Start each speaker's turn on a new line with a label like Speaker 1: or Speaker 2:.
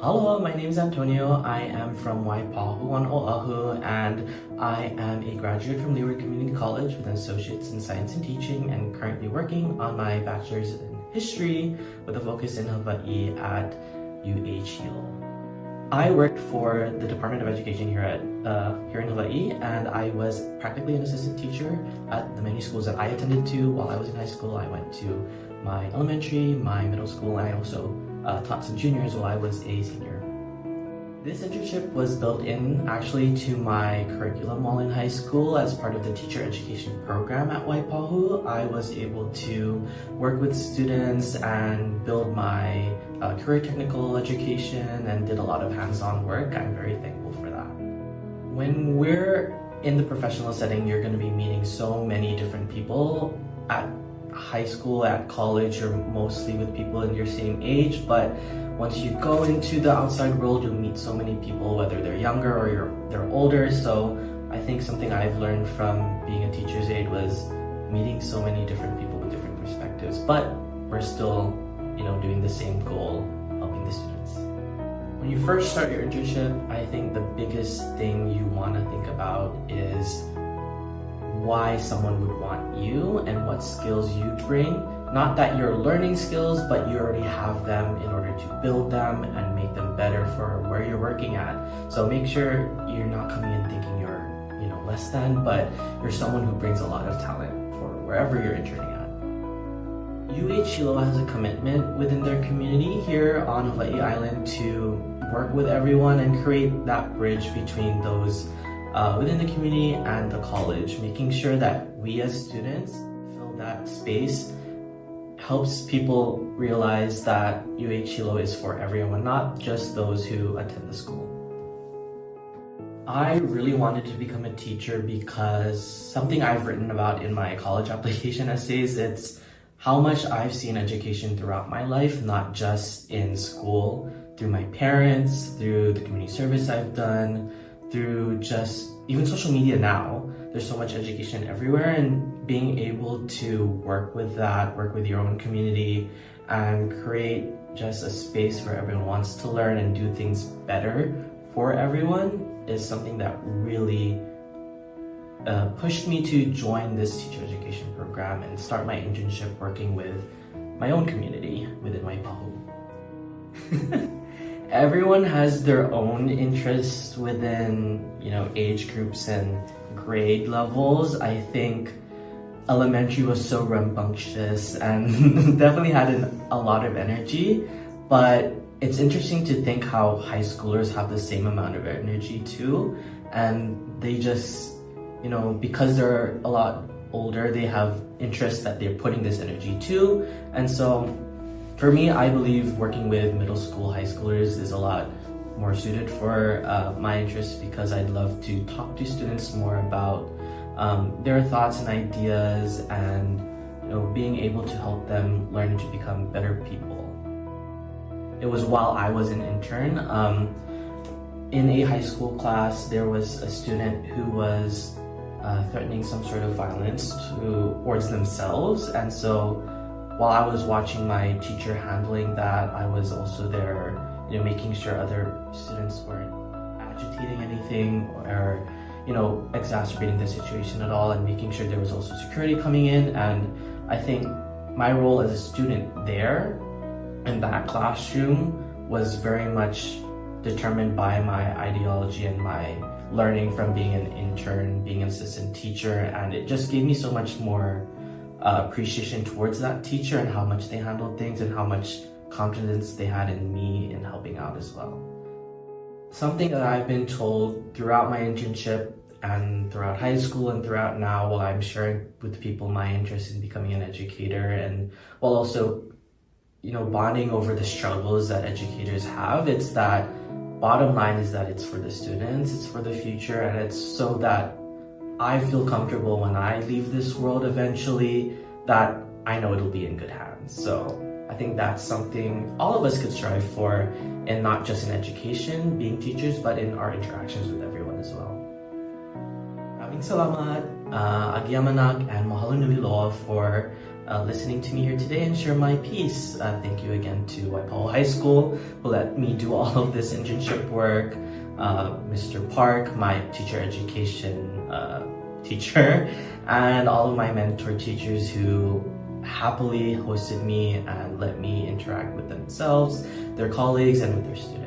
Speaker 1: Hello, my name is Antonio. I am from Waipahu on Oahu, and I am a graduate from Leeward Community College with an Associates in Science and Teaching, and currently working on my Bachelor's in History with a focus in Hawaiʻi at Hilo. I worked for the Department of Education here in Hawaii, and I was practically an assistant teacher at the many schools that I attended to while I was in high school. I went to my elementary, my middle school, and I also taught some juniors while I was a senior. This internship was built in actually to my curriculum while in high school as part of the teacher education program at Waipahu. I was able to work with students and build my career technical education and did a lot of hands-on work. I'm very thankful for that. When we're in the professional setting, you're going to be meeting so many different people. At high school, at college, you're mostly with people in your same age, but once you go into the outside world, you'll meet so many people, whether they're younger or they're older. So I think something I've learned from being a teacher's aide was meeting so many different people with different perspectives, but we're still, doing the same goal, helping the students. When you first start your internship, I think the biggest thing you want to think about is why someone would want you and what skills you bring. Not that you're learning skills, but you already have them in order to build them and make them better for where you're working at. So make sure you're not coming in thinking you're, less than, but you're someone who brings a lot of talent for wherever you're interning at. Hilo has a commitment within their community here on Hawaii Island to work with everyone and create that bridge between those within the community and the college, making sure that we as students fill that space helps people realize that Hilo is for everyone, not just those who attend the school. I really wanted to become a teacher because something I've written about in my college application essays, it's how much I've seen education throughout my life, not just in school, through my parents, through the community service I've done, through just even social media now. There's so much education everywhere, and being able to work with that, work with your own community, and create just a space where everyone wants to learn and do things better for everyone is something that really pushed me to join this teacher education program and start my internship working with my own community within Waipahu. Everyone has their own interests within, age groups and grade levels. I think elementary was so rambunctious and definitely had a lot of energy, but it's interesting to think how high schoolers have the same amount of energy too, and they just, because they're a lot older, they have interests that they're putting this energy to. And so for me, I believe working with middle school, high schoolers is a lot more suited for my interests, because I'd love to talk to students more about their thoughts and ideas, and being able to help them learn to become better people. It was while I was an intern. In a high school class, there was a student who was threatening some sort of violence towards themselves, and so while I was watching my teacher handling that, I was also there, making sure other students weren't agitating anything or, exacerbating the situation at all, and making sure there was also security coming in. And I think my role as a student there in that classroom was very much determined by my ideology and my learning from being an intern, being an assistant teacher, and it just gave me so much more appreciation towards that teacher and how much they handled things and how much confidence they had in me in helping out as well. Something that I've been told throughout my internship and throughout high school and throughout now, while I'm sharing with people my interest in becoming an educator, and while also bonding over the struggles that educators have, it's that bottom line is that it's for the students, it's for the future, and it's so that I feel comfortable when I leave this world eventually, that I know it'll be in good hands. So I think that's something all of us could strive for, and not just in education, being teachers, but in our interactions with everyone as well. Maraming salamat, Agiamanak, and mahalo nui loa for listening to me here today and share my piece. Thank you again to Waipahu High School who let me do all of this internship work. Mr. Park, my teacher education teacher, and all of my mentor teachers who happily hosted me and let me interact with themselves, their colleagues, and with their students.